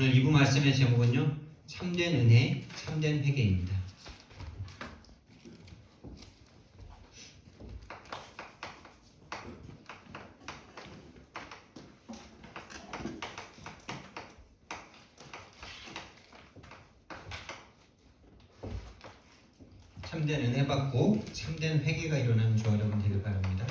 오늘 2부 말씀의 제목은요, 참된 은혜, 참된 회개입니다. 참된 은혜 받고 참된 회개가 일어나는 저와 여러분 되길 바랍니다.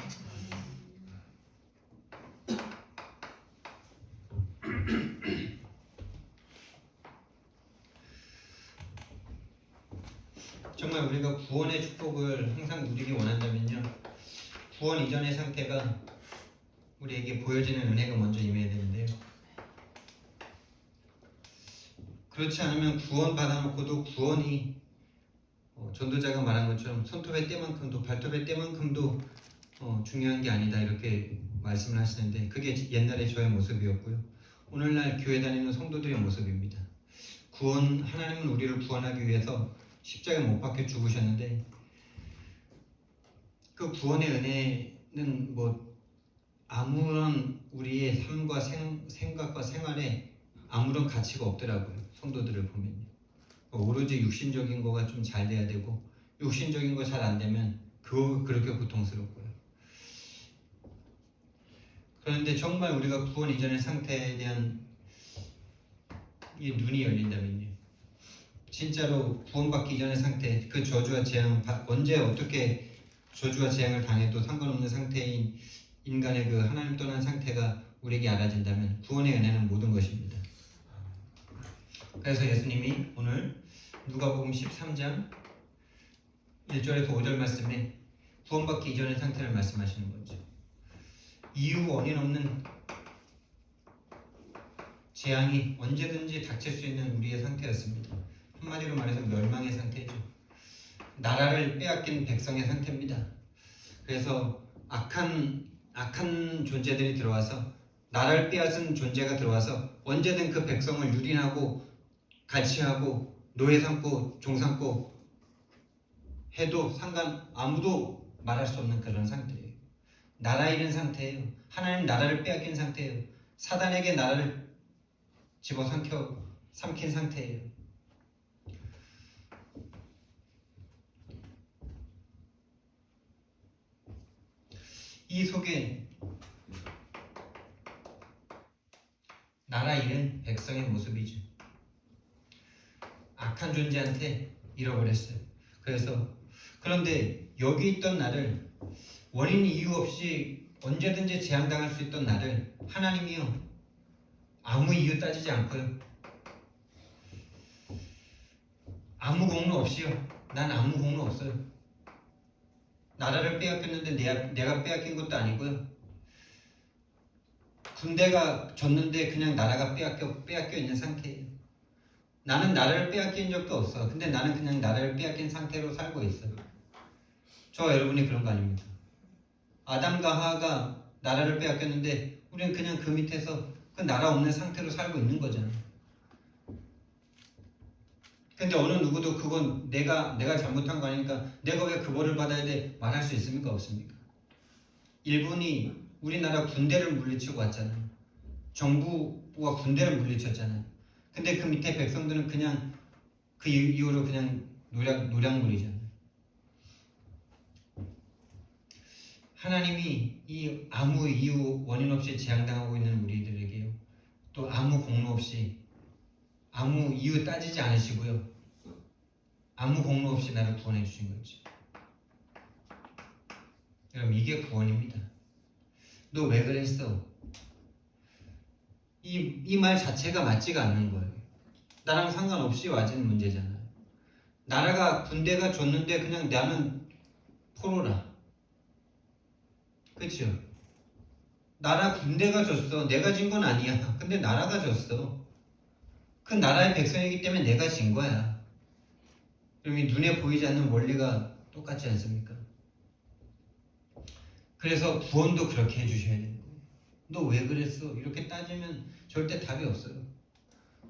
정말 우리가 구원의 축복을 항상 누리기 원한다면요, 구원 이전의 상태가 우리에게 보여지는 은혜가 먼저 임해야 되는데요, 그렇지 않으면 구원 받아놓고도 구원이 전도자가 말한 것처럼 손톱의 때만큼도 발톱의 때만큼도 중요한 게 아니다, 이렇게 말씀을 하시는데, 그게 옛날에 저의 모습이었고요, 오늘날 교회 다니는 성도들의 모습입니다. 하나님은 우리를 구원하기 위해서 십자가에 못 박혀 죽으셨는데, 그 구원의 은혜는 아무런 우리의 삶과 생각과 생활에 아무런 가치가 없더라고요. 성도들을 보면요, 오로지 육신적인 거가 좀 잘 돼야 되고, 육신적인 거 잘 안 되면 그렇게 고통스럽고요. 그런데 정말 우리가 구원 이전의 상태에 대한 이 눈이 열린다면요, 진짜로 구원받기 이전의 상태, 그 저주와 재앙, 언제 어떻게 저주와 재앙을 당해도 상관없는 상태인 인간의 그 하나님 떠난 상태가 우리에게 알아진다면 구원의 은혜는 모든 것입니다. 그래서 예수님이 오늘 누가복음 13장 1절에서 5절 말씀에 구원받기 이전의 상태를 말씀하시는 거죠. 이유 원인 없는 재앙이 언제든지 닥칠 수 있는 우리의 상태였습니다. 한마디로 말해서 멸망의 상태죠. 나라를 빼앗긴 백성의 상태입니다. 그래서 악한 존재들이 들어와서, 나라를 빼앗은 존재가 들어와서 언제든 그 백성을 유린하고 갈취하고 노예 삼고 종 삼고 해도 아무도 말할 수 없는 그런 상태예요. 나라 잃은 상태예요. 하나님 나라를 빼앗긴 상태예요. 사단에게 나라를 삼킨 상태예요. 이 속에 나라 잃은 백성의 모습이죠. 악한 존재한테 잃어버렸어요. 그런데 여기 있던 나를, 원인 이유 없이 언제든지 재앙당할 수 있던 나를 하나님이요, 아무 이유 따지지 않고요, 아무 공로 없이요, 난 아무 공로 없어요. 나라를 빼앗겼는데 내가 빼앗긴 것도 아니고요, 군대가 졌는데 그냥 나라가 빼앗겨 있는 상태예요. 나는 나라를 빼앗긴 적도 없어. 근데 나는 그냥 나라를 빼앗긴 상태로 살고 있어요. 저와 여러분이 그런 거 아닙니다. 아담과 하와가 나라를 빼앗겼는데 우리는 그냥 그 밑에서 그 나라 없는 상태로 살고 있는 거잖아요. 근데 어느 누구도 그건 내가 잘못한 거 아니니까 내가 왜 그 벌을 받아야 돼 말할 수 있습니까? 없습니까? 일본이 우리나라 군대를 물리치고 왔잖아요. 정부가 군대를 물리쳤잖아요. 근데 그 밑에 백성들은 그냥 그 이후로 그냥 노략물이잖아요. 하나님이 이 아무 이유 원인 없이 재앙당하고 있는 우리들에게요, 또 아무 공로 없이, 아무 이유 따지지 않으시고요, 아무 공로 없이 나를 구원해 주신 거죠. 여러분, 이게 구원입니다. 너 왜 그랬어? 이 말 자체가 맞지가 않는 거예요. 나랑 상관없이 와진 문제잖아요. 군대가 줬는데 그냥 나는 포로라. 그렇죠? 군대가 줬어. 내가 진 건 아니야. 근데 나라가 줬어. 그 나라의 백성이기 때문에 내가 진 거야. 그럼 이 눈에 보이지 않는 원리가 똑같지 않습니까? 그래서 구원도 그렇게 해주셔야 되는 거예요. 너 왜 그랬어? 이렇게 따지면 절대 답이 없어요.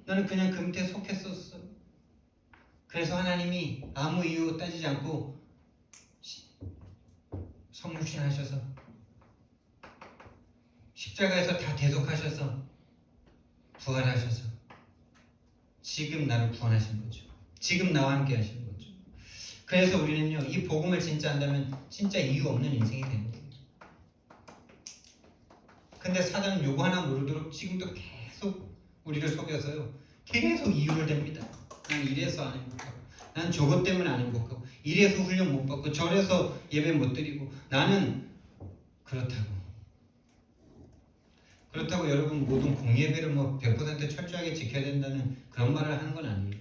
나는 그냥 그 밑에 속했었어. 그래서 하나님이 아무 이유 따지지 않고 성육신하셔서 십자가에서 다 대속하셔서 부활하셔서 지금 나를 구원하신 거죠. 지금 나와 함께 하신 거죠. 그래서 우리는요, 이 복음을 진짜 한다면 진짜 이유 없는 인생이 되는 거예요. 근데 사단은 요거 하나 모르도록 지금도 계속 우리를 속여서요, 계속 이유를 댑니다. 난 이래서 안 행복하고, 난 저것 때문에 안 행복하고, 이래서 훈련 못 받고, 저래서 예배 못 드리고, 나는 그렇다고 여러분 모든 공예배를 뭐 100% 철저하게 지켜야 된다는 그런 말을 하는 건 아니에요.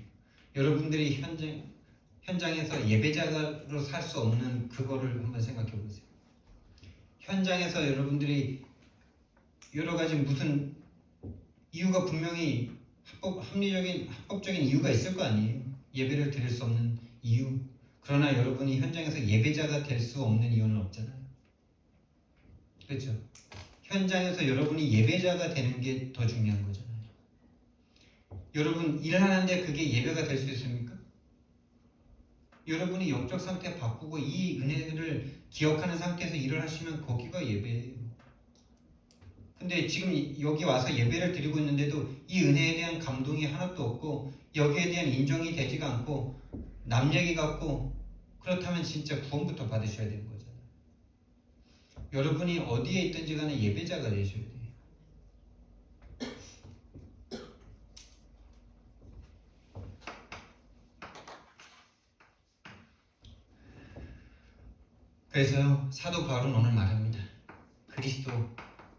여러분들이 현장에서 예배자로 살 수 없는 그거를 한번 생각해 보세요. 현장에서 여러분들이 여러 가지 무슨 이유가 분명히 합법적인 이유가 있을 거 아니에요. 예배를 드릴 수 없는 이유. 그러나 여러분이 현장에서 예배자가 될 수 없는 이유는 없잖아요. 그렇죠? 현장에서 여러분이 예배자가 되는 게 더 중요한 거잖아요. 여러분 일하는데 그게 예배가 될 수 있습니까? 여러분이 영적 상태 바꾸고 이 은혜를 기억하는 상태에서 일을 하시면 거기가 예배예요. 근데 지금 여기 와서 예배를 드리고 있는데도 이 은혜에 대한 감동이 하나도 없고 여기에 대한 인정이 되지가 않고 남 얘기 같고, 그렇다면 진짜 구원부터 받으셔야 되는 거잖아요. 여러분이 어디에 있든지 간에 예배자가 되셔야 돼요. 그래서요, 사도 바울은 오늘 말합니다. 그리스도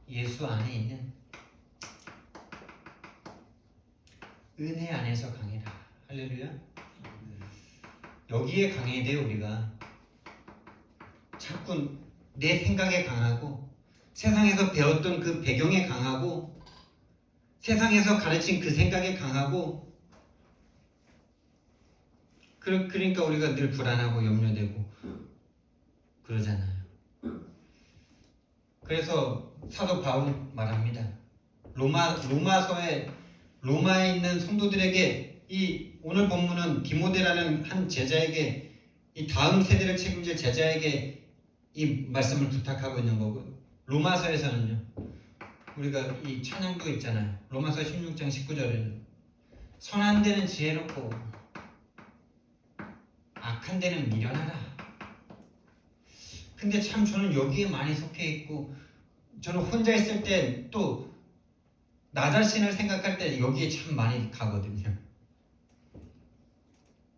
예수 안에 있는 은혜 안에서 강해라. 할렐루야. 여기에 강해야 돼요. 우리가 자꾸 내 생각에 강하고 세상에서 배웠던 그 배경에 강하고 세상에서 가르친 그 생각에 강하고, 그러니까 우리가 늘 불안하고 염려되고 그러잖아요. 그래서 사도 바울 말합니다. 로마에 있는 성도들에게, 이 오늘 본문은 디모데라는 한 제자에게, 이 다음 세대를 책임질 제자에게 이 말씀을 부탁하고 있는 거고요. 로마서에서는요, 우리가 이 찬양도 있잖아요. 로마서 16장 19절에는 선한 데는 지혜롭고 악한 데는 미련하라. 근데 참 저는 여기에 많이 속해 있고, 저는 혼자 있을 때 또 나 자신을 생각할 때 여기에 참 많이 가거든요.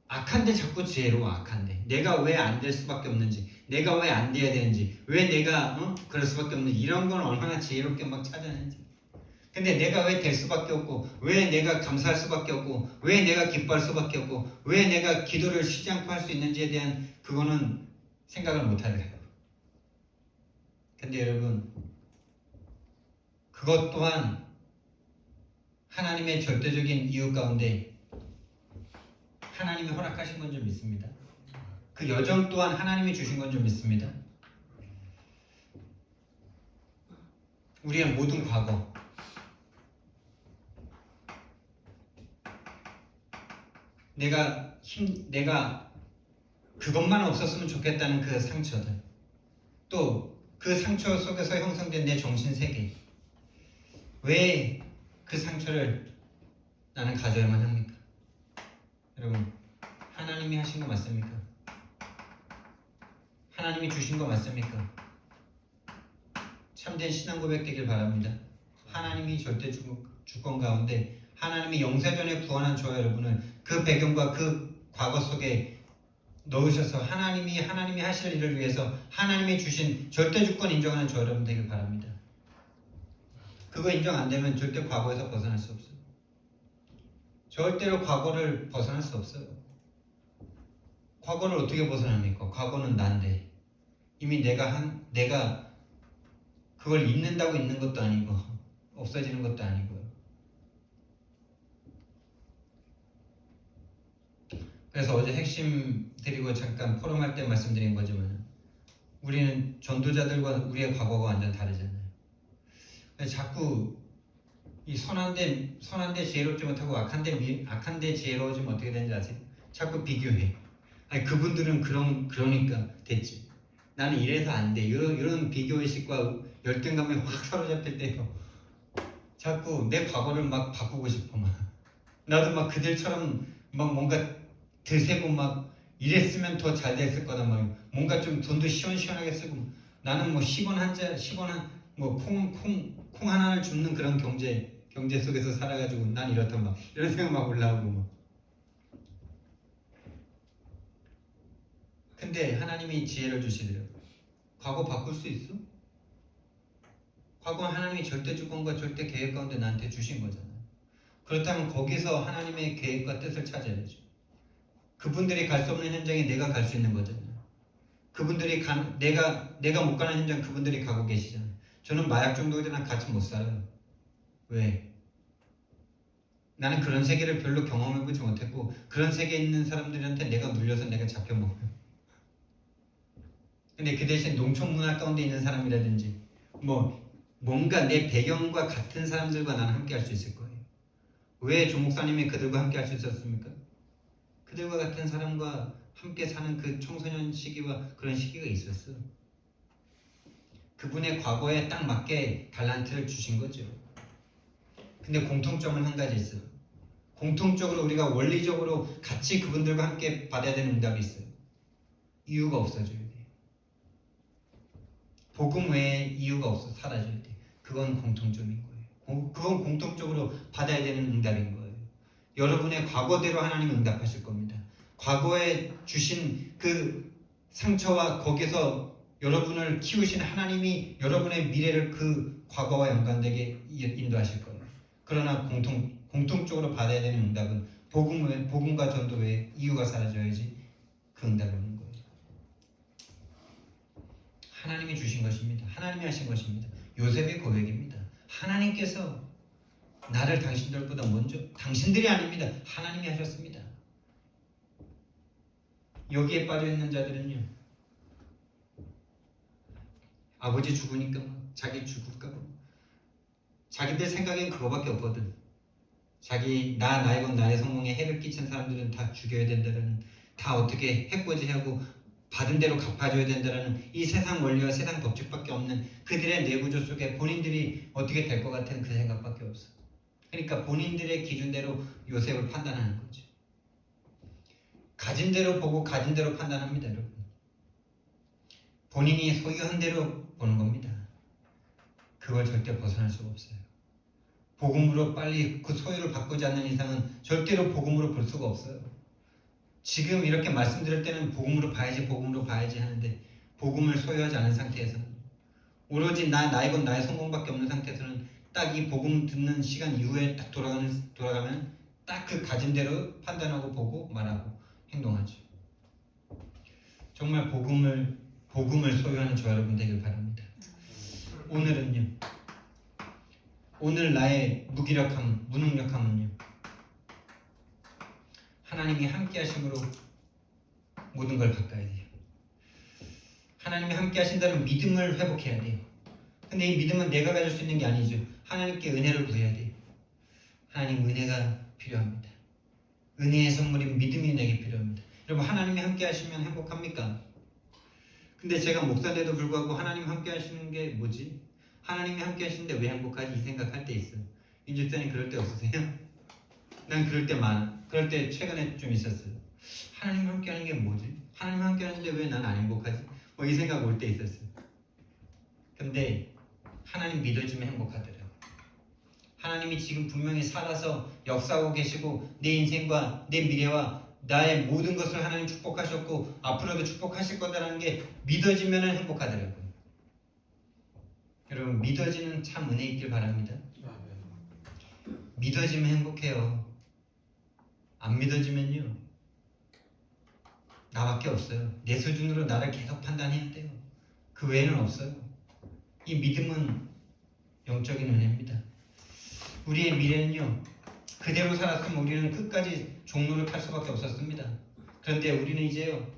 악한데 자꾸 지혜로워. 악한데 내가 왜 안 될 수밖에 없는지, 내가 왜 안 돼야 되는지, 왜 내가 그럴 수밖에 없는지, 이런 건 얼마나 지혜롭게 막 찾아내는지. 근데 내가 왜 될 수밖에 없고, 왜 내가 감사할 수밖에 없고, 왜 내가 기뻐할 수밖에 없고, 왜 내가 기도를 쉬지 않고 할 수 있는지에 대한 그거는 생각을 못 하더라고요. 근데 여러분, 그것 또한 하나님의 절대적인 이유 가운데 하나님이 허락하신 건 좀 믿습니다. 그 여정 또한 하나님이 주신 건 좀 믿습니다. 우리의 모든 과거, 내가 그것만 없었으면 좋겠다는 그 상처들, 또 그 상처 속에서 형성된 내 정신세계, 왜 그 상처를 나는 가져야만 합니까? 여러분, 하나님이 하신 거 맞습니까? 하나님이 주신 거 맞습니까? 참된 신앙 고백 되길 바랍니다. 하나님이 절대 주권 가운데 하나님이 영세전에 구원한 저와 여러분을 그 배경과 그 과거 속에 넣으셔서 하나님이 하실 일을 위해서 하나님이 주신 절대 주권 인정하는 저 여러분 되길 바랍니다. 그거 인정 안 되면 절대 과거에서 벗어날 수 없어요. 절대로 과거를 벗어날 수 없어요. 과거를 어떻게 벗어납니까? 과거는 난데 이미 내가 그걸 잊는다고 있는 것도 아니고 없어지는 것도 아니고요. 그래서 어제 핵심 드리고 잠깐 포럼할 때 말씀드린 거지만, 우리는 전도자들과 우리의 과거가 완전 다르잖아요. 자꾸 이 선한데 지혜롭지 못하고 악한데 지혜로워지면 어떻게 되는지 아세요? 자꾸 비교해. 아니 그분들은 그러니까 됐지, 나는 이래서 안 돼. 이런 비교의식과 열등감에 확 사로잡힐 때요, 자꾸 내 과거를 막 바꾸고 싶어 막. 나도 막 그들처럼 막 뭔가 드세고 막 이랬으면 더 잘 됐을 거단 말이야. 뭔가 좀 돈도 시원시원하게 쓰고 나는 뭐 10원 한 자, 10원 한뭐콩 하나를 줍는 그런 경제 속에서 살아가지고 난 이렇다 막 이런 생각 막 올라오고 막. 근데 하나님이 지혜를 주시더라고. 과거 바꿀 수 있어? 과거 하나님이 절대 주권과 절대 계획 가운데 나한테 주신 거잖아. 그렇다면 거기서 하나님의 계획과 뜻을 찾아야죠. 그분들이 갈 수 없는 현장에 내가 갈 수 있는 거잖아요. 그분들이 내가 못 가는 현장 그분들이 가고 계시잖아요. 저는 마약 중독이랑 같이 못 살아요. 왜? 나는 그런 세계를 별로 경험해보지 못했고 그런 세계에 있는 사람들한테 내가 물려서 내가 잡혀먹어요. 근데 그 대신 농촌 문화 가운데 있는 사람이라든지 뭔가 내 배경과 같은 사람들과 나는 함께 할 수 있을 거예요. 왜 조 목사님이 그들과 함께 할 수 있었습니까? 그들과 같은 사람과 함께 사는 그 청소년 시기와 그런 시기가 있었어. 그분의 과거에 딱 맞게 달란트를 주신 거죠. 근데 공통점은 한 가지 있어요. 공통적으로 우리가 원리적으로 같이 그분들과 함께 받아야 되는 응답이 있어요. 이유가 없어져야 돼. 복음 외에 이유가 없어 사라져야 돼. 그건 공통점인 거예요. 그건 공통적으로 받아야 되는 응답인 거예요. 여러분의 과거대로 하나님 응답하실 겁니다. 과거에 주신 그 상처와 거기서 여러분을 키우신 하나님이 여러분의 미래를 그 과거와 연관되게 인도하실 거예요. 그러나 공통적으로 받아야 되는 응답은 복음과 전도 외에 이유가 사라져야지 그 응답이 오는 거예요. 하나님이 주신 것입니다. 하나님이 하신 것입니다. 요셉의 고백입니다. 하나님께서 나를 당신들보다 먼저 당신들이 아닙니다. 하나님이 하셨습니다. 여기에 빠져있는 자들은요. 아버지 죽으니까 자기 죽을까 봐. 자기들 생각엔 그거밖에 없거든. 나이건 나의 성공에 해를 끼친 사람들은 다 죽여야 된다라는, 다 어떻게 해코지하고 받은 대로 갚아줘야 된다라는 이 세상 원리와 세상 법칙밖에 없는 그들의 뇌구조 속에 본인들이 어떻게 될 것 같은 그 생각밖에 없어. 그러니까 본인들의 기준대로 요셉을 판단하는 거죠. 가진 대로 보고 가진 대로 판단합니다, 여러분. 본인이 소유한 대로 보는 겁니다. 그걸 절대 벗어날 수가 없어요. 복음으로 빨리 그 소유를 바꾸지 않는 이상은 절대로 복음으로 볼 수가 없어요. 지금 이렇게 말씀드릴 때는 복음으로 봐야지 하는데 복음을 소유하지 않은 상태에서는 오로지 나이건 나의 성공밖에 없는 상태에서는 딱 이 복음 듣는 시간 이후에 딱 돌아가면 딱 그 가진 대로 판단하고 보고 말하고 행동하죠. 정말 복음을 소유하는 저 여러분 되길 바랍니다. 오늘은요. 오늘 나의 무능력함은요. 하나님이 함께 하심으로 모든 걸 바꿔야 돼요. 하나님이 함께 하신다는 믿음을 회복해야 돼요. 근데 이 믿음은 내가 가질 수 있는 게 아니죠. 하나님께 은혜를 구해야 돼요. 하나님 은혜가 필요합니다. 은혜의 선물인 믿음이 내게 필요합니다. 여러분 하나님이 함께 하시면 행복합니까? 근데 제가 목사인데도 불구하고 하나님 함께 하시는 게 뭐지? 하나님이 함께 하시는데 왜 행복하지? 이 생각할 때 있어요. 인주사님 그럴 때 없으세요? 난 그럴 때 많아. 그럴 때 최근에 좀 있었어요. 하나님 함께 하는 게 뭐지? 하나님 함께 하는데 왜 난 안 행복하지? 이 생각 올 때 있었어요. 근데 하나님 믿어주면 행복하더라고요. 하나님이 지금 분명히 살아서 역사하고 계시고 내 인생과 내 미래와 나의 모든 것을 하나님 축복하셨고 앞으로도 축복하실 거다라는 게 믿어지면 행복하더라고요. 여러분 믿어지는 참 은혜 있길 바랍니다. 믿어지면 행복해요. 안 믿어지면요 나밖에 없어요. 내 수준으로 나를 계속 판단해야 돼요. 그 외에는 없어요. 이 믿음은 영적인 은혜입니다. 우리의 미래는요 그대로 살았으면 우리는 끝까지 종로를 탈 수밖에 없었습니다. 그런데 우리는 이제요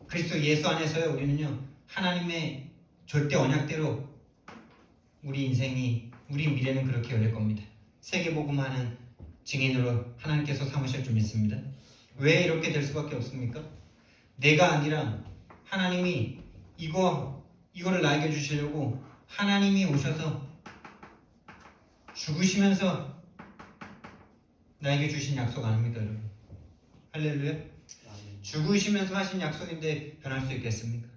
그리스도 예수 안에서요 우리는요 하나님의 절대 언약대로 우리 미래는 그렇게 열릴 겁니다. 세계복음하는 증인으로 하나님께서 삼으실 줄 믿습니다. 왜 이렇게 될 수밖에 없습니까? 내가 아니라 하나님이 이거를 나에게 주시려고 하나님이 오셔서 죽으시면서 나에게 주신 약속 아닙니까, 여러분? 할렐루야. 아멘. 죽으시면서 하신 약속인데 변할 수 있겠습니까?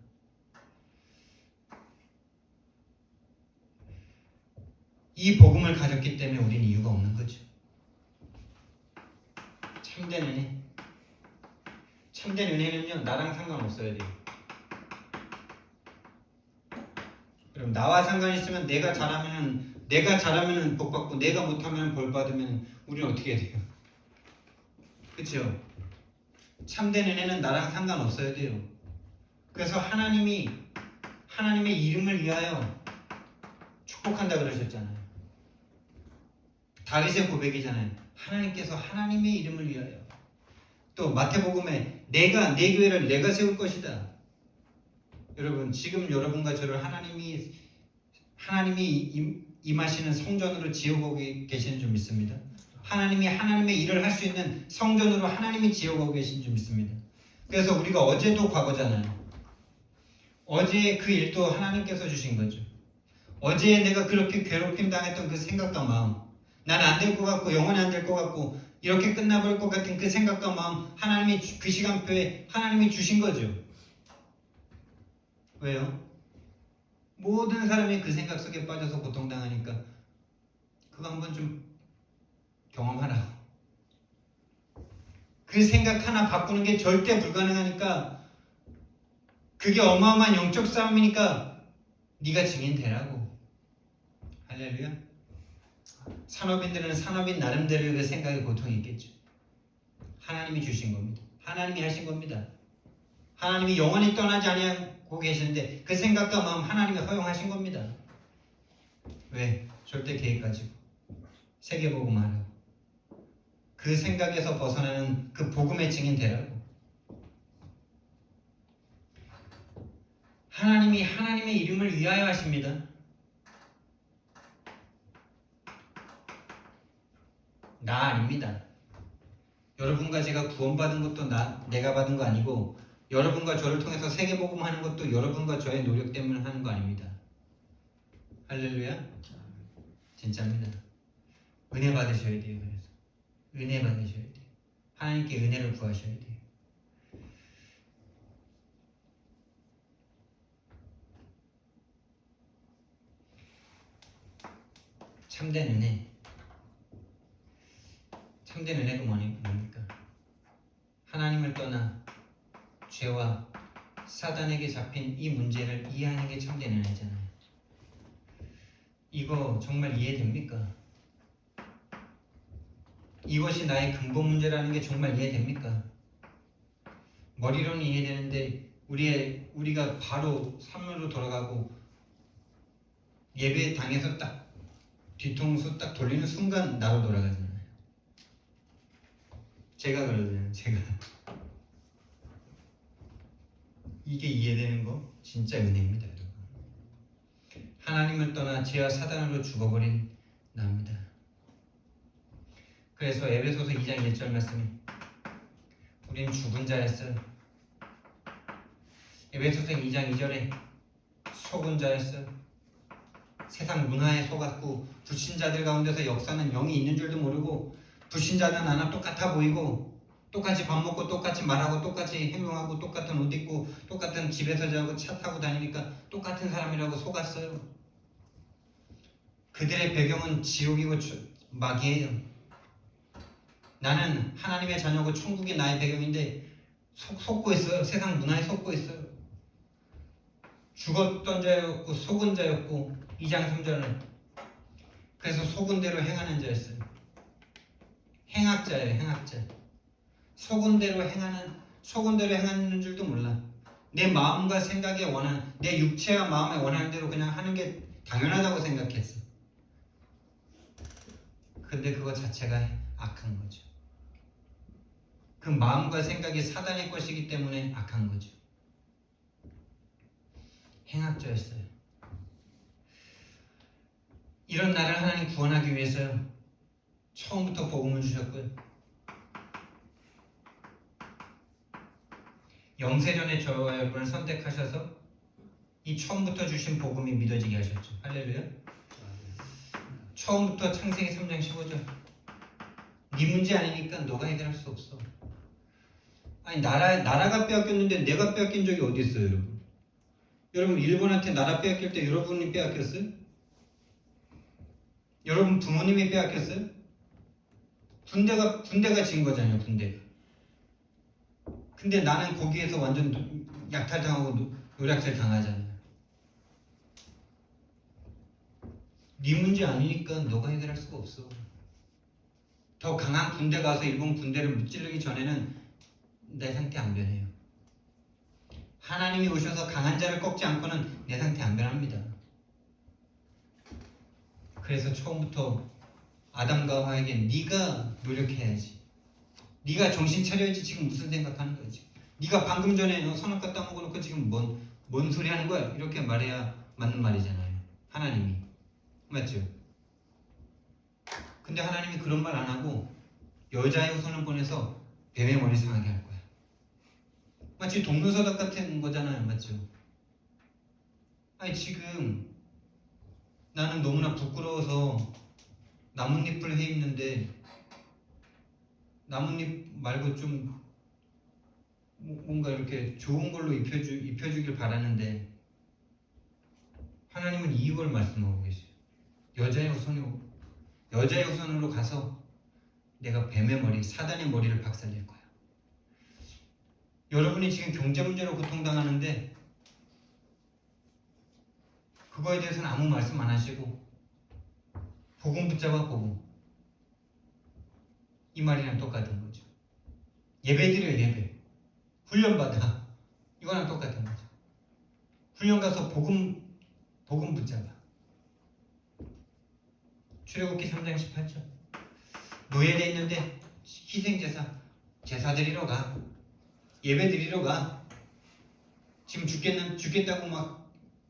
이 복음을 가졌기 때문에 우리는 이유가 없는 거죠. 참된 은혜. 참된 은혜는요, 나랑 상관없어야 돼요. 그럼 나와 상관 있으면 내가 잘하면은 복 받고 내가 못하면 벌 받으면 우리는 어떻게 해야 돼요? 그렇죠? 참된 은혜는 나랑 상관없어야 돼요. 그래서 하나님의 이름을 위하여 축복한다 그러셨잖아요. 다윗의 고백이잖아요. 하나님께서 하나님의 이름을 위하여. 또 마태복음에 내가 내 교회를 내가 세울 것이다. 여러분, 지금 여러분과 저를 하나님이 임하시는 성전으로 지어오고 계시는 줄 믿습니다. 하나님이 하나님의 일을 할 수 있는 성전으로 하나님이 지어오고 계신 줄 믿습니다. 그래서 우리가 어제도 과거잖아요. 어제 그 일도 하나님께서 주신 거죠. 어제 내가 그렇게 괴롭힘 당했던 그 생각과 마음, 나는 안 될 것 같고 영원히 안 될 것 같고 이렇게 끝나버릴 것 같은 그 생각과 마음, 하나님이 그 시간표에 하나님이 주신 거죠. 왜요? 모든 사람이 그 생각 속에 빠져서 고통당하니까 그거 한번 좀 경험하라고. 그 생각 하나 바꾸는 게 절대 불가능하니까, 그게 어마어마한 영적 싸움이니까 네가 증인 되라고. 할렐루야. 산업인들은 산업인 나름대로의 그 생각에 고통이 있겠죠. 하나님이 주신 겁니다. 하나님이 하신 겁니다. 하나님이 영원히 떠나지 아니하고 계시는데 그 생각과 마음 하나님이 허용하신 겁니다. 왜? 절대 계획 가지고 세계복음하라고. 그 생각에서 벗어나는 그 복음의 증인 되라고. 하나님이 하나님의 이름을 위하여 하십니다. 나 아닙니다. 여러분과 제가 구원받은 것도 내가 받은 거 아니고, 여러분과 저를 통해서 세계복음하는 것도 여러분과 저의 노력 때문에 하는 거 아닙니다. 할렐루야. 진짜입니다. 은혜 받으셔야 돼요. 그래서 은혜 받으셔야 돼요. 하나님께 은혜를 구하셔야 돼요. 참된 은혜. 참된 은혜가 뭡니까? 하나님을 떠나 죄와 사단에게 잡힌 이 문제를 이해하는 게 참된 은혜잖아요. 이거 정말 이해됩니까? 이것이 나의 근본 문제라는 게 정말 이해됩니까? 머리로는 이해되는데 우리가 바로 삶으로 돌아가고 예배 당에서 딱 뒤통수 딱 돌리는 순간 나로 돌아가잖아요. 제가 그러잖아요. 제가 이게 이해되는 거 진짜 은혜입니다, 여러분. 하나님을 떠나 죄와 사단으로 죽어버린 나입니다. 그래서 에베소서 2장 1절 말씀이 우린 죽은 자였어요. 에베소서 2장 2절에 속은 자였어요. 세상 문화에 속았고 불신자들 가운데서 역사는 영이 있는 줄도 모르고, 불신자는 하나 똑같아 보이고 똑같이 밥 먹고 똑같이 말하고 똑같이 행동하고 똑같은 옷 입고 똑같은 집에서 자고 차 타고 다니니까 똑같은 사람이라고 속았어요. 그들의 배경은 지옥이고 마귀예요. 나는 하나님의 자녀고 천국이 나의 배경인데 속고 있어요. 세상 문화에 속고 있어요. 죽었던 자였고 속은 자였고 2장 3절은 그래서 속은 대로 행하는 자였어요. 행악자예요. 행악자. 속은 대로 행하는 줄도 몰라. 내 마음과 생각에 원하는, 내 육체와 마음에 원하는 대로 그냥 하는 게 당연하다고 생각했어. 근데 그거 자체가 악한 거죠. 그 마음과 생각이 사단의 것이기 때문에 악한 거죠. 행악자였어요. 이런 나를 하나님 구원하기 위해서요, 처음부터 복음을 주셨고요, 영세전에 저와 여러분을 선택하셔서 이 처음부터 주신 복음이 믿어지게 하셨죠. 할렐루야. 처음부터 창세기 3장 15절 네 문제 아니니까 너가 해결할 수 없어. 아니 나라가 빼앗겼는데 내가 빼앗긴 적이 어디 있어요, 여러분? 여러분 일본한테 나라 빼앗길 때 여러분이 빼앗겼어요? 여러분 부모님이 빼앗겼어요? 군대가 진 거잖아요, 군대가. 근데 나는 거기에서 완전 약탈당하고 노략질 당하잖아요. 네 문제 아니니까 너가 해결할 수가 없어. 더 강한 군대 가서 일본 군대를 무찌르기 전에는 내 상태 안 변해요. 하나님이 오셔서 강한 자를 꺾지 않고는 내 상태 안 변합니다. 그래서 처음부터 아담과 하와에게 네가 노력해야지. 네가 정신 차려야지. 지금 무슨 생각하는 거지? 네가 방금 전에 선악과 따먹어놓고 지금 뭔 소리 하는 거야? 이렇게 말해야 맞는 말이잖아요. 하나님이. 맞죠? 근데 하나님이 그런 말 안 하고 여자의 후손을 보내서 뱀의 머리 상하게 할 거야. 마치 동료서답 같은 거잖아요. 맞죠? 아니 지금 나는 너무나 부끄러워서 나뭇잎을 헤입는데 나뭇잎 말고 좀 뭔가 이렇게 좋은 걸로 입혀주길 바라는데 하나님은 이걸 말씀하고 계세요. 여자의 후손으로 가서 내가 뱀의 머리, 사단의 머리를 박살낼 거야. 여러분이 지금 경제 문제로 고통당하는데 그거에 대해서는 아무 말씀 안 하시고 복음 붙잡아 복음. 이 말이랑 똑같은 거죠. 예배 드려요, 예배. 훈련 받아. 이거랑 똑같은 거죠. 훈련 가서 복음 붙잡아. 출애굽기 3장 18절. 노예돼 있는데 제사 드리러 가. 예배 드리러 가. 지금 죽겠다고 막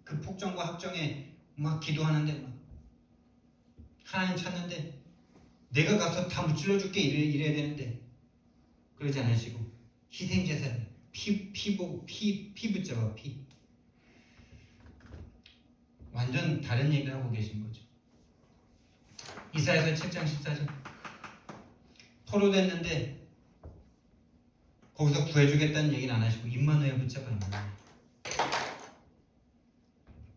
그 폭정과 학정에 막 기도하는데 막 하나님 찾는데 내가 가서 다 무찔러 줄게 이래야 되는데 그러지 않으시고 희생제사를 피 붙잡아. 피. 완전 다른 얘기를 하고 계신 거죠. 이사야서 7장 14절. 토로됐는데 거기서 구해주겠다는 얘기는 안 하시고 임마누엘 붙잡아. 임마누엘.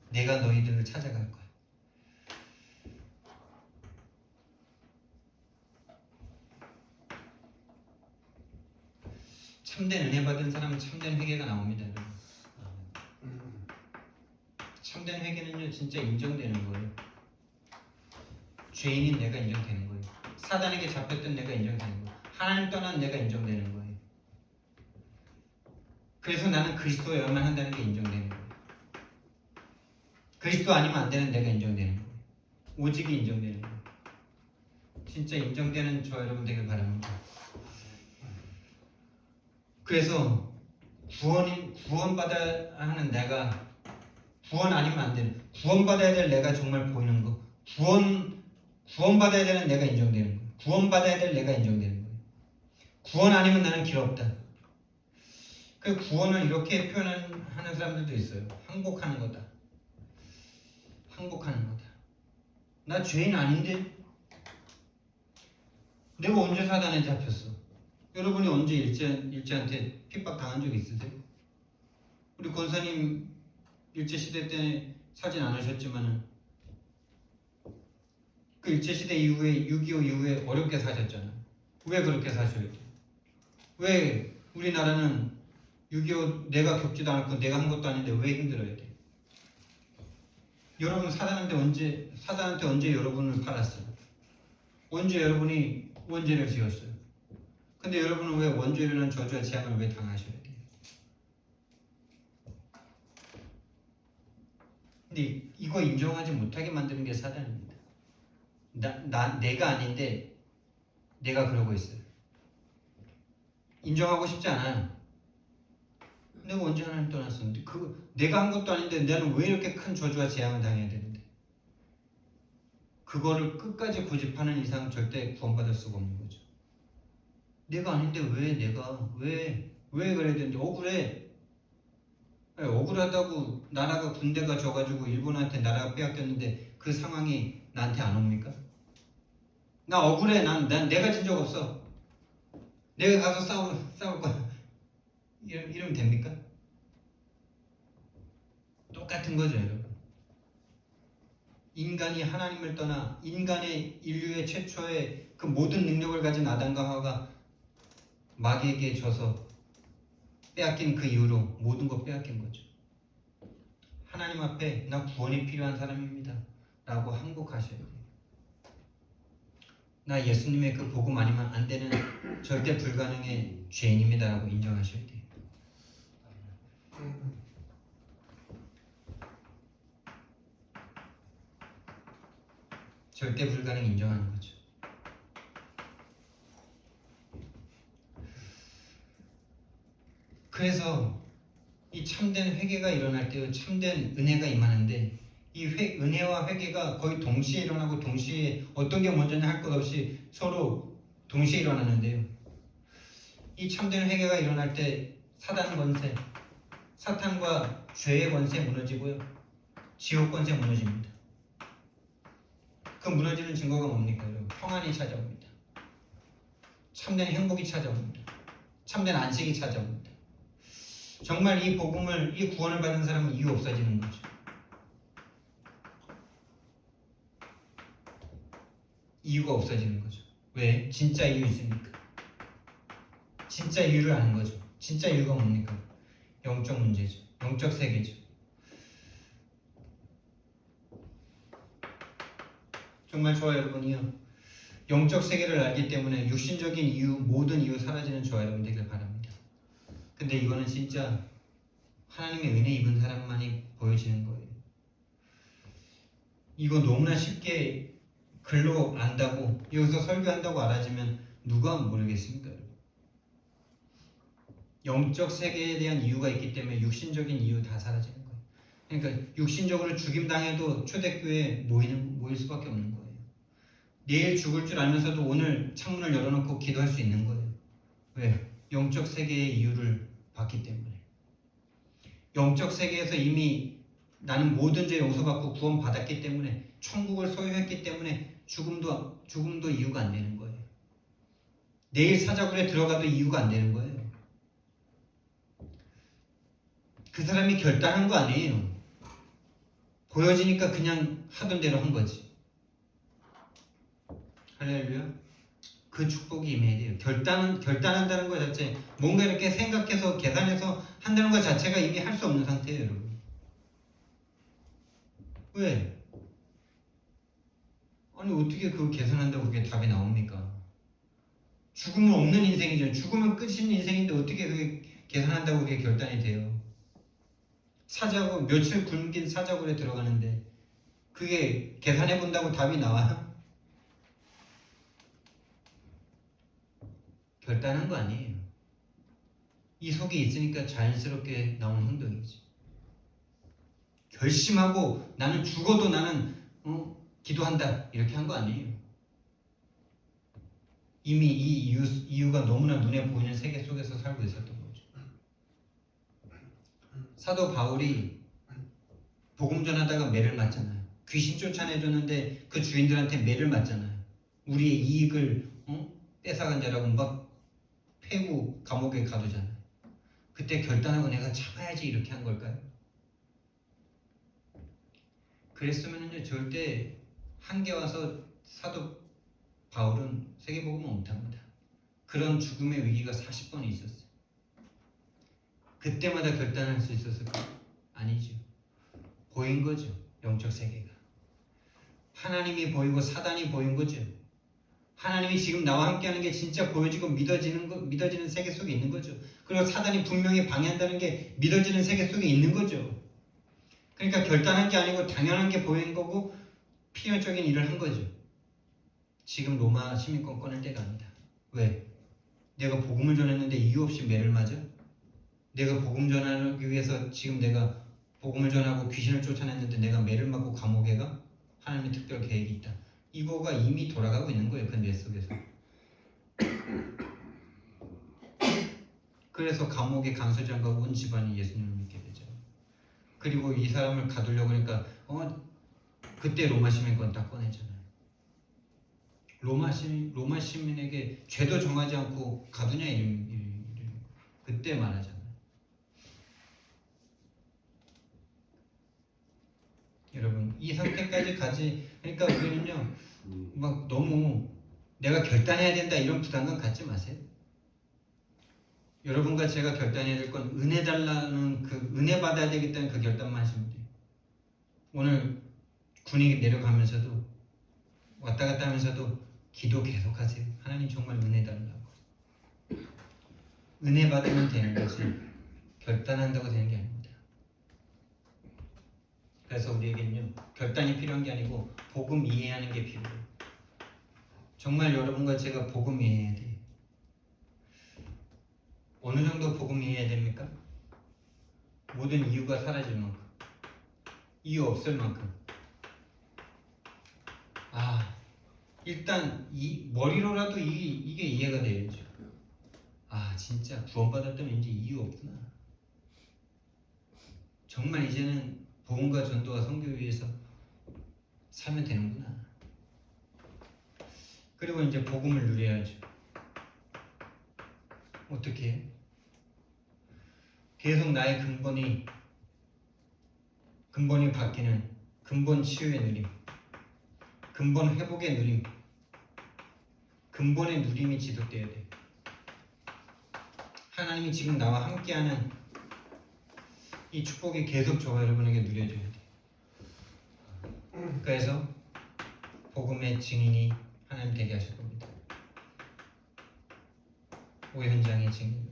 내가 너희들을 찾아갈 거야. 참된 은혜 받은 사람은 참된 회개가 나옵니다. 참된 회개는요 진짜 인정되는 거예요. 죄인인 내가 인정되는 거예요. 사단에게 잡혔던 내가 인정되는 거예요. 하나님 떠난 내가 인정되는 거예요. 그래서 나는 그리스도여야만 한다는 게 인정되는 거예요. 그리스도 아니면 안 되는 내가 인정되는 거예요. 오직이 인정되는 거예요. 진짜 인정되는 저 여러분 되길 바랍니다. 그래서 구원받아야 하는 내가 구원 아니면 안 되는 구원받아야 될 내가 정말 보이는 거 구원받아야 되는 내가 인정되는 거예요. 구원받아야 될 내가 인정되는 거예요. 구원 아니면 나는 길 없다. 그 구원을 이렇게 표현하는 사람들도 있어요. 항복하는 거다. 항복하는 거다. 나 죄인 아닌데? 내가 언제 사단에 잡혔어? 여러분이 언제 일제한테 핍박 당한 적 있으세요? 우리 권사님 일제시대 때 사진 않으셨지만은 그 일제시대 이후에 6.25 이후에 어렵게 사셨잖아요. 왜 그렇게 사셔야 돼요? 왜 우리나라는 6.25 내가 겪지도 않고 내가 한 것도 아닌데 왜 힘들어야 돼? 여러분 사단한테 언제 여러분을 팔았어요? 언제 여러분이 원죄를 지었어요? 근데 여러분은 왜 원죄라는 저주와 재앙을 왜 당하셔야 돼요? 근데 이거 인정하지 못하게 만드는 게 사단입니다. 내가 아닌데 내가 그러고 있어요. 인정하고 싶지 않아요. 내가 언제 하나님 떠났었는데 내가 한 것도 아닌데 나는 왜 이렇게 큰 저주와 재앙을 당해야 되는데 그거를 끝까지 고집하는 이상 절대 구원받을 수가 없는 거죠. 내가 아닌데 왜 그래야 되는데 억울해. 억울하다고 나라가 군대가 져가지고 일본한테 나라가 빼앗겼는데 그 상황이 나한테 안 옵니까? 나 억울해. 난 내가 진 적 없어. 내가 가서 싸울 거야. 이러면 됩니까? 똑같은 거죠, 여러분. 인간이 하나님을 떠나 인간의 인류의 최초의 그 모든 능력을 가진 아담과 하와가 마귀에게 져서 빼앗긴 그 이후로 모든 거 빼앗긴 거죠. 하나님 앞에 나 구원이 필요한 사람입니다 라고 항복하셔야 돼요. 나 예수님의 그 복음 아니면 안 되는 절대 불가능의 죄인입니다 라고 인정하셔야 돼요. 절대 불가능 인정하는 거죠. 그래서 이 참된 회개가 일어날 때 참된 은혜가 임하는데 이 은혜와 회개가 거의 동시에 일어나고 동시에 어떤 게 먼저냐 할 것 없이 서로 동시에 일어나는데요. 이 참된 회개가 일어날 때 사단 권세, 사탄과 죄의 권세 무너지고요. 지옥 권세 무너집니다. 그 무너지는 증거가 뭡니까? 여러분? 평안이 찾아옵니다. 참된 행복이 찾아옵니다. 참된 안식이 찾아옵니다. 정말 이 복음을, 이 구원을 받은 사람은 이유 없어지는 거죠. 이유가 없어지는 거죠. 왜? 진짜 이유 있으니까. 진짜 이유를 아는 거죠. 진짜 이유가 뭡니까? 영적 문제죠. 영적 세계죠. 정말 저와 여러분이요, 영적 세계를 알기 때문에 육신적인 이유, 모든 이유 사라지는 저와 여러분 되길 바랍니다. 근데 이거는 진짜 하나님의 은혜 입은 사람만이 보여지는 거예요. 이거 너무나 쉽게 글로 안다고, 여기서 설교한다고 알아지면 누가 모르겠습니까? 영적 세계에 대한 이유가 있기 때문에 육신적인 이유 다 사라지는 거예요. 그러니까 육신적으로 죽임당해도 초대교회에 모일 수밖에 없는 거예요. 내일 죽을 줄 알면서도 오늘 창문을 열어놓고 기도할 수 있는 거예요. 왜? 영적 세계의 이유를 봤기 때문에. 영적 세계에서 이미 나는 모든 죄 용서받고 구원받았기 때문에, 천국을 소유했기 때문에 죽음도 이유가 안 되는 거예요. 내일 사자굴에 들어가도 이유가 안 되는 거예요. 그 사람이 결단한 거 아니에요. 보여지니까 그냥 하던 대로 한 거지. 할렐루야. 그 축복이 임해야 돼요. 결단한다는 것 자체, 뭔가 이렇게 생각해서 계산해서 한다는 것 자체가 이미 할 수 없는 상태예요, 여러분. 왜? 아니 어떻게 그거 계산한다고 그게 답이 나옵니까? 죽음은 없는 인생이죠. 죽으면 끝인 인생인데 어떻게 그게 계산한다고 그게 결단이 돼요? 사자굴, 며칠 굶긴 사자굴에 들어가는데 그게 계산해 본다고 답이 나와요? 결단한 거 아니에요. 이 속에 있으니까 자연스럽게 나오는 행동이지. 결심하고 나는 죽어도 나는 기도한다 이렇게 한 거 아니에요. 이미 이 이유가 너무나 눈에 보이는 세계 속에서 살고 있었던 거죠. 사도 바울이 복음 전하다가 매를 맞잖아요. 귀신 쫓아내줬는데 그 주인들한테 매를 맞잖아요. 우리의 이익을 뺏어간 자라고 막 패고 감옥에 가두잖아요. 그때 결단하고 내가 참아야지 이렇게 한 걸까요? 그랬으면요 절대 한계 와서 사도 바울은 세계복음을 못합니다. 그런 죽음의 위기가 40번이 있었어요. 그때마다 결단할 수 있었을까요? 아니죠. 보인 거죠. 영적 세계가. 하나님이 보이고 사단이 보인 거죠. 하나님이 지금 나와 함께하는 게 진짜 보여지고 믿어지는 세계 속에 있는 거죠. 그리고 사단이 분명히 방해한다는 게 믿어지는 세계 속에 있는 거죠. 그러니까 결단한 게 아니고 당연한 게 보인 거고 필연적인 일을 한 거죠. 지금 로마 시민권 꺼낼 때가 아니다. 왜? 내가 복음을 전했는데 이유 없이 매를 맞아? 내가 복음 전하기 위해서 지금 내가 복음을 전하고 귀신을 쫓아냈는데 내가 매를 맞고 감옥에 가? 하나님의 특별 계획이 있다. 이거가 이미 돌아가고 있는 거예요. 그 뇌 속에서. 그래서 감옥에 간수장과 온 집안이 예수님을 믿게 되죠. 그리고 이 사람을 가두려고 하니까 그때 로마 시민권 딱 꺼내잖아요. 로마 시민에게 죄도 정하지 않고 가두냐 그때 말하잖아요. 여러분 이 상태까지 가지 그러니까 우리는요 막 너무 내가 결단해야 된다 이런 부담감 갖지 마세요. 여러분과 제가 결단해야 될 건 은혜 달라는 그 은혜 받아야 되기 때문에 그 결단만 하시면 돼요. 오늘 군이 내려가면서도 왔다 갔다 하면서도 기도 계속하세요. 하나님 정말 은혜 달라고. 은혜 받으면 되는 거지 결단한다고 되는 게 아닙니다. 그래서 우리에게는요 결단이 필요한 게 아니고 복음 이해하는 게 필요해요. 정말 여러분과 제가 복음 이해해야 돼요. 어느 정도 복음 이해해야 됩니까? 모든 이유가 사라질 만큼, 이유 없을 만큼. 일단 이 머리로라도 이게 이해가 돼야죠. 진짜 구원받았다면 이제 이유 없구나. 정말 이제는 복음과 전도와 선교 위해서 살면 되는구나. 그리고 이제 복음을 누려야죠. 어떻게 해요? 계속 나의 근본이 바뀌는 근본 치유의 누림, 근본 회복의 누림, 근본의 누림이 지속돼야 돼. 하나님이 지금 나와 함께하는 이 축복이 계속 저와 여러분에게 누려져야 돼. 그래서 복음의 증인이 하나님 되게 하실 겁니다. 오현장의 증인으로,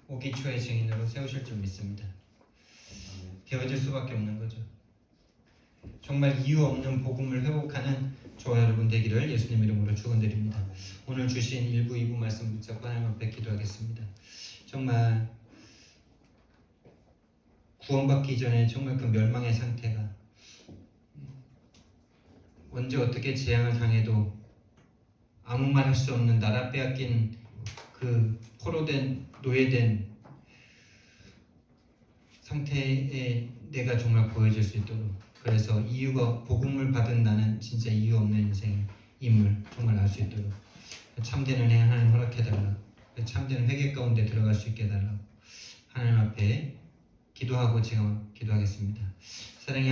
오기초의 증인으로 세우실 줄 믿습니다. 되어질 수밖에 없는 거죠. 정말 이유 없는 복음을 회복하는 저와 여러분 되기를 예수님 이름으로 축원드립니다. 오늘 주신 1부, 2부 말씀 붙잡고 하나님 앞에 기도하겠습니다. 정말 구원받기 전에 정말 그 멸망의 상태가 언제 어떻게 재앙을 당해도 아무 말 할 수 없는 나라 빼앗긴 그 포로된 노예된 상태에 내가 정말 보여질 수 있도록 그래서 이유가 복음을 받은 나는 진짜 이유 없는 인생임을 정말 알 수 있도록 참된 은혜 하나님 허락해달라. 참된 회개 가운데 들어갈 수 있게 해달라고 하나님 앞에 기도하고 제가 기도하겠습니다. 사랑의